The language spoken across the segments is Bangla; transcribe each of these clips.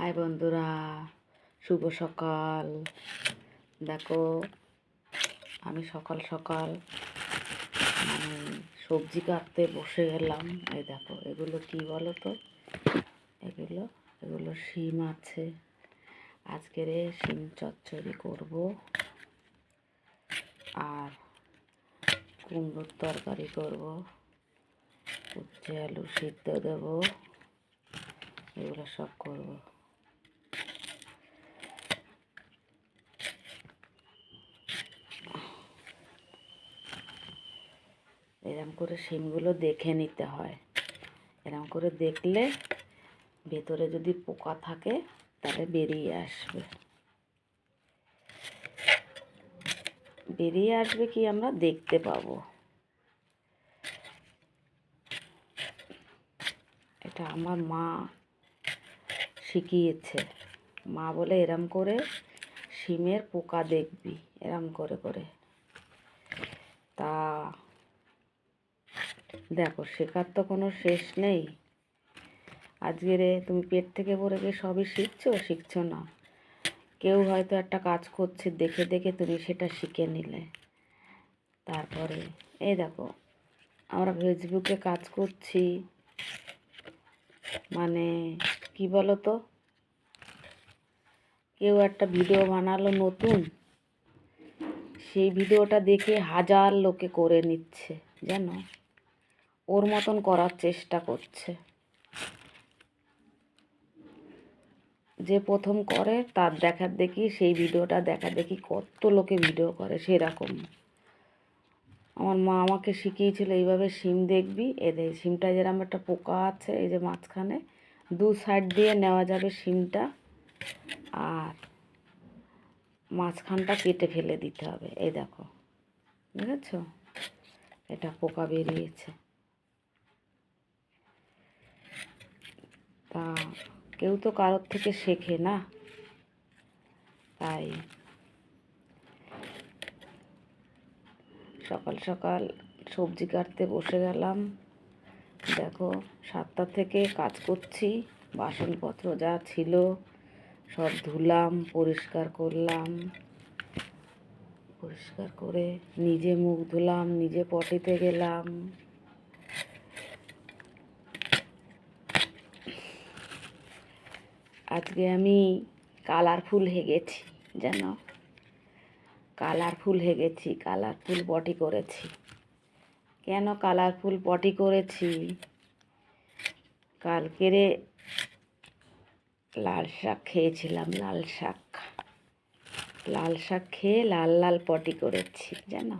হাই বন্ধুরা, শুভ সকাল। দেখো, আমি সকাল সকাল সবজি কাটতে বসে গেলাম। এই দেখো, এগুলো কি বলো তো? এগুলো শিম আছে। আজকের শিম চচ্চড়ি করব, আর কুমড়োর তরকারি করব, উচ্ছে আলু সিদ্ধ দেবো, এগুলো সব করব। এরম করে শিমগুলো দেখে নিতে হয়। এরম করে দেখলে ভেতরে যদি পোকা থাকে তাহলে বেরিয়ে আসবে কি আমরা দেখতে পাবো। এটা আমার মা শিখিয়েছে। মা বলে এরম করে শিমের পোকা দেখবি, এরম করে করে। তা দেখো, শেখার তো কোনো শেষ নেই। আজকের তুমি পেট থেকে ভরে গিয়ে সবই শিখছো না। কেউ হয়তো একটা কাজ করছে, দেখে দেখে তুমি সেটা শিখে নিলে। তারপরে এই দেখো, আমরা ফেসবুকে কাজ করছি, মানে কি বলো তো, কেউ একটা ভিডিও বানালো নতুন, সেই ভিডিওটা দেখে হাজার লোকে করে নিচ্ছে, জানো, ওর মতন করার চেষ্টা করছে। যে প্রথম করে তার দেখার দেখি, সেই ভিডিওটা দেখার দেখি কত লোকে ভিডিও করে সেরকম। আমার মা আমাকে শিখিয়েছিল এইভাবে শিম দেখবি, শিমটা যেরকম একটা পোকা আছে, এই যে মাঝখানে দু সাইড দিয়ে নেওয়া যাবে শিমটা, আর মাঝখানটা কেটে ফেলে দিতে হবে। এই দেখো, বুঝেছ, এটা পোকা বেরিয়েছে। তা কেউ তো কারোর থেকে শেখে না, তাই সকাল সকাল সবজি কাটতে বসে গেলাম। দেখো, 7টা থেকে কাজ করছি। বাসনপত্র যা ছিল সব ধুলাম, পরিষ্কার করলাম। পরিষ্কার করে নিজে মুখ ধুলাম, নিজে পটিতে গেলাম। আজকে আমি কালারফুল হেগেছি, জানো, কালারফুল হেগেছি, কালারফুল পটি করেছি। কেন কালারফুল পটি করেছি? কালকেরে লাল শাক খেয়েছিলাম, লাল শাক খেয়ে লাল লাল পটি করেছি, জানো।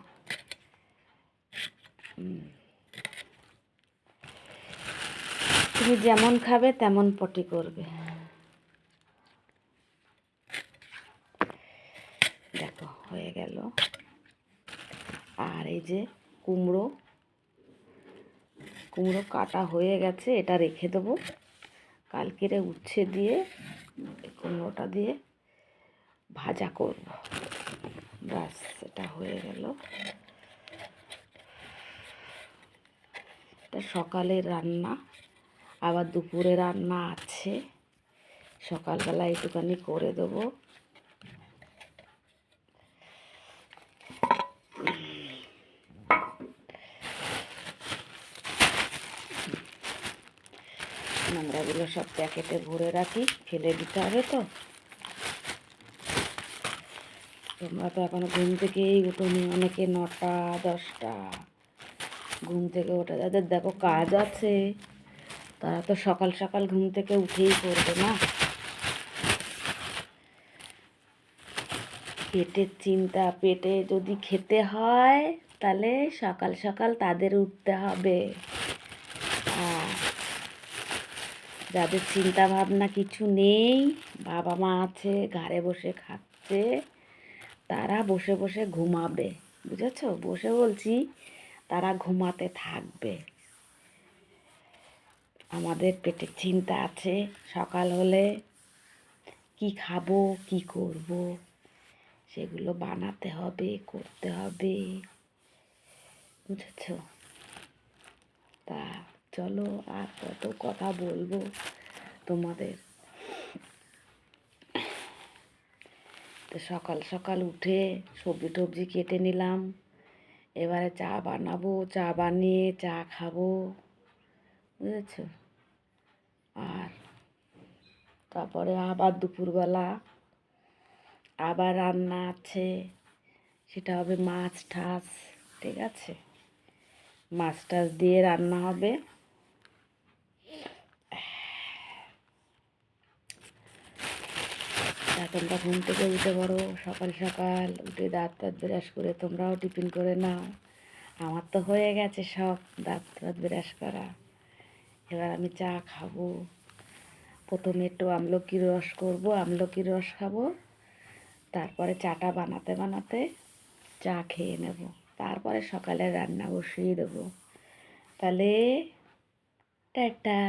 তুমি যেমন খাবে তেমন পটি করবে। দেখো, হয়ে গেল। আর এই যে কুমড়ো কাটা হয়ে গেছে, এটা রেখে দেবো। কালকেরে উচ্ছে দিয়ে কুমড়োটা দিয়ে ভাজা করব। ব্যাস, এটা হয়ে গেল। এটা সকালের রান্না, আবার দুপুরে রান্না আছে। সকালবেলা একটুখানি করে দেবো। নোংরাগুলো সব প্যাকেটে ভরে রাখি, ফেলে দিতে হবে তো। তোমরা তো এখনো ঘুম থেকেই উঠোনি, অনেকে 9টা 10টা ঘুম থেকে ওঠে। যাদের দেখো কাজ আছে, তারা তো সকাল সকাল ঘুম থেকে উঠেই করবে না। পেটের চিন্তা, পেটে যদি খেতে হয় তাহলে সকাল সকাল তাদের উঠতে হবে। আর যাদের চিন্তা ভাবনা কিছু নেই, বাবা মা আছে, ঘরে বসে খাচ্ছে, তারা বসে বসে ঘুমাবে, বুঝেছো? বসে বলছি, তারা ঘুমাতে থাকবে। আমাদের পেটে চিন্তা আছে, সকাল হলে কি খাবো, কি করব, সেগুলো বানাতে হবে, করতে হবে, বুঝেছো? তা চলো, আর কত কথা বলবো তোমাদের। তো সকাল সকাল উঠে সবজি টবজি কেটে নিলাম। এবারে চা বানাবো, চা বানিয়ে চা খাবো, বুঝেছ? আর তারপরে আবার দুপুরবেলা আবার রান্না আছে, সেটা হবে মাছ ঠাস, ঠিক আছে? মাছ টাছ দিয়ে রান্না হবে। তোমরা ঘুম থেকে উঠে পড়ো সকাল সকাল, উঠে দাঁত টাত ব্রাশ করে তোমরাও টিফিন করে নাও। আমার তো হয়ে গেছে সব দাঁত টাত ব্রাশ করা। এবার আমি চা খাবো। প্রথমে একটু আমলকির রস করবো, আমলকির রস খাবো, তারপরে চাটা বানাতে বানাতে চা খেয়ে নেব, তারপরে সকালে রান্না বসিয়ে দেবো। তাহলে টাটা।